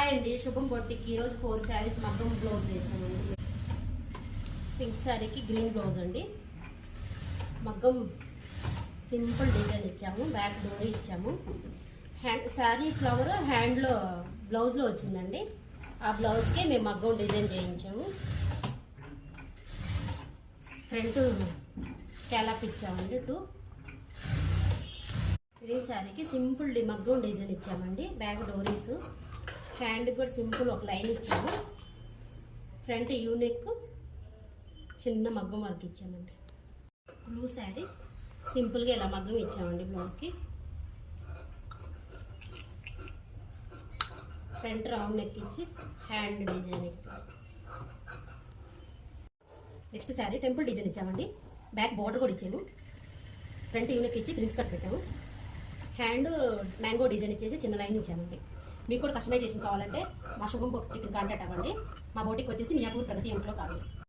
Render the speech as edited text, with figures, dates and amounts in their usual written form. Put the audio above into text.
Hi అండి, శుభం బొట్టికి ఈరోజు 4 శారీస్ మగ్గం బ్లౌజ్ వేసామండి. పింక్ శారీకి గ్రీన్ బ్లౌజ్ అండి. మగ్గం సింపుల్ డిజైన్ ఇచ్చాము, బ్యాక్ డోర్ ఇచ్చాము. శారీ ఫ్లవర్ హ్యాండ్లో బ్లౌజ్లో వచ్చిందండి. ఆ బ్లౌజ్కే మేము మగ్గం డిజైన్ చేయించాము. ఫ్రంట్ స్కాలప్ ఇచ్చామండి 2. గ్రీన్ శారీకి సింపుల్ మగ్గం డిజైన్ ఇచ్చామండి. బ్యాక్ డోరీస్, హ్యాండ్ కూడా సింపుల్ ఒక లైన్ ఇచ్చాము. ఫ్రంట్ యూనిక్ చిన్న మగ్గం వర్క్ ఇచ్చామండి. బ్లూ శారీ సింపుల్గా ఇలా మగ్గం ఇచ్చామండి బ్లౌజ్కి. ఫ్రంట్ రౌండ్ నెక్ ఇచ్చి hand design. Next sari temple design ఇచ్చామండి. బ్యాక్ బార్డర్ కూడా ఇచ్చాము. ఫ్రంట్ యూనిక్ ఇచ్చి ప్రిన్స్ కట్ పెట్టాము. హ్యాండ్ మ్యాంగో డిజైన్ ఇచ్చేసి చిన్న లైన్ ఇచ్చామండి. మీకు కూడా కస్టమైజేషన్ కావాలంటే మా శుభం బొటిక్ కాంటాక్ట్ అవ్వండి. మా బొటిక్ వచ్చేసి మియాపూర్ ప్రగతి ఇంట్లో కాదు.